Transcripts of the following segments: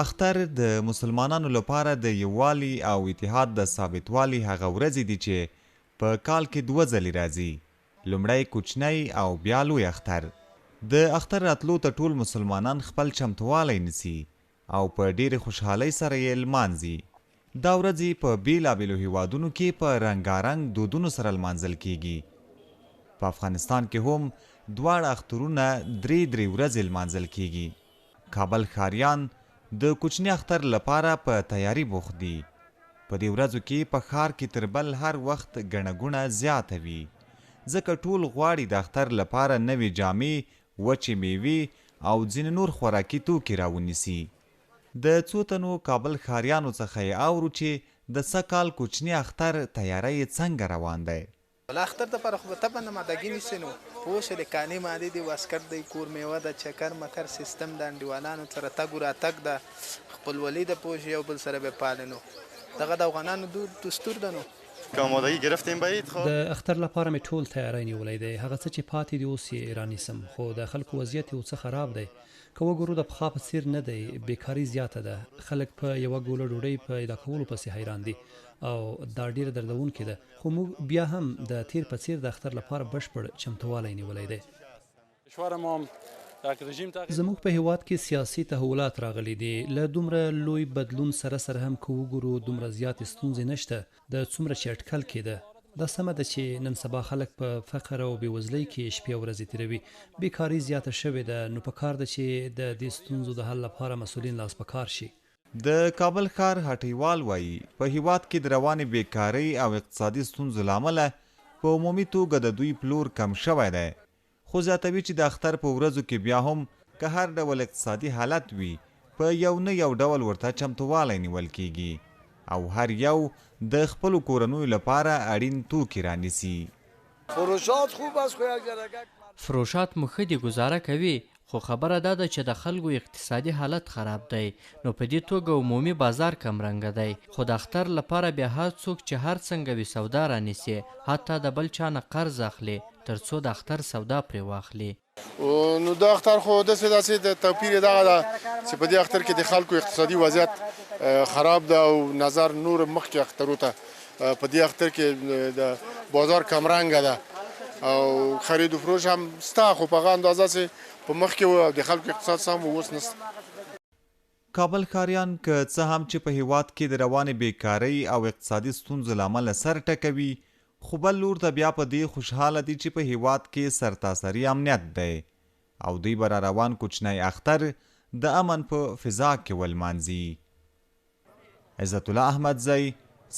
اختر د مسلمانانو لپاره د یووالي او اتحاد د ثابتوالي هغه ورځې دي چې په کال کې دوه ځلې راځي. لومړی کوچنی او بیا لوی اختر. د اختر راتلو ته ټول مسلمانان خپل چمتوالی نیسي او په ډېرې خوشحالۍ سره یې لمانځي. دا ورځې په بیلابیلو هیوادونو کې په رنګارنګ دودونو سره لمانځل کیږي. په افغانستان کې هم دواړه اخترونه درې ورځې لمانځل کیږي. کابل ښاریان د کوچني اختر لپاره په تیاری بوخت دي. په دې ورځو کې په ښار کې تر بل هر وخت ګڼه ګوڼه زیاته وي، ځکه ټول غواړي د اختر لپاره نوې جامې، وچې میوې او ځینې نور خوراکي توکي راونیسي. د څو تنو کابل ښاریانو څخه یې اورو چې د سږ کال کوچني اختر تیاری یې څنګه روان دی. ولا اختر دپاره خو به طبعا مادګي نیسي، نو پوه شې د کانې مادې دي، واسکټ دی، کور میوه ده، چکر مکر سیستم د انډیوالانو سره تګ و راتګ ده، خپلولي ده، پوه شې یو بل سره به پالې. نو دغه د افغانانو دستور ده. نو که آمادگی گرفتیم بعید خب د اختر لپاره مې ټول تیاری نیولی دی. هغه څه چې پاتې دي اوس یې رانیسم، خو د خلکو وضعیت یو څه خراب دی. که وګورو د پخوا په څیر نه دی، بیکاري زیاته ده، خلک په یوه ګوله ډوډۍ پیدا کولو پسې حیران دي او دا ډیره دردونکې ده. خو موږ بیا هم د تیر په څیر د اختر لپاره بشپړ چمتوالی نیولی دی. زموږ په هیواد کې سیاسي تحولات راغلي دي. له دومره لوی بدلون سره سره هم که وګورو دومره زیاتې ستونزې نشته. د څومره چې اټکل کېده، دا سمه ده چې نن سبا خلک په فقر او بېوزلۍ کې شپې او ورځې تیروي. بیکاري زیاته شوې ده، نو پکار ده چې د دې ستونزو د حل لپاره مسؤلین لاس په کار شي. د کابل ښار هټیوال وایي په هیواد کې د روانې بیکارۍ او اقتصادي ستونزو له امله په عمومي توګه د دوی پلور کم شوی دی. خو زیاتوي چې د اختر په ورځو کې بیا هم که هر ډول اقتصادي حالت وي، په یو نه یو ډول ورته چمتوالی نیول کیږي او هر یو د خپلو کورنیو لپاره اړین توکي رانیسي. فروشات خوب است، فروشات مو ښه دي، ګزاره کوي، خو خبره دا ده چې د خلکو اقتصادي حالت خراب دی. نو په دې توګه عمومي بازار کم رنګه دی. خو د اختر لپاره بیا هر څوک چې هر څنګه وي سودا رانیسي، حتی د بل چا نه قرض اخلي تر څو د اختر سودا پرې واخلي. نو د اختر خو داسې د توپیر دغه ده چې په دې اختر کې د خلکو اقتصادي وضعیت خراب ده او نظر نور مخکې اخترو ته په دې اختر کې د بازار کم رنګه ده او خرید و فروش هم ستا، خو په هغه اندازه چې په مخکې و او د خلکو اقتصاد سم اوس نسته. کابل ښاریان که څه هم چې په هیواد کې د روانې بیکارۍ او اقتصادي ستونزو له امله سر ټکوي، خو بل لور ته بیا په دې خوشحاله دي چې په هیواد کې سرتاسري امنیت دی او دوی به را روان کوچنی اختر د امن په فضا کې ولمانځي. عزت الله احمدزی،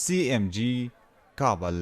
CMG، کابل.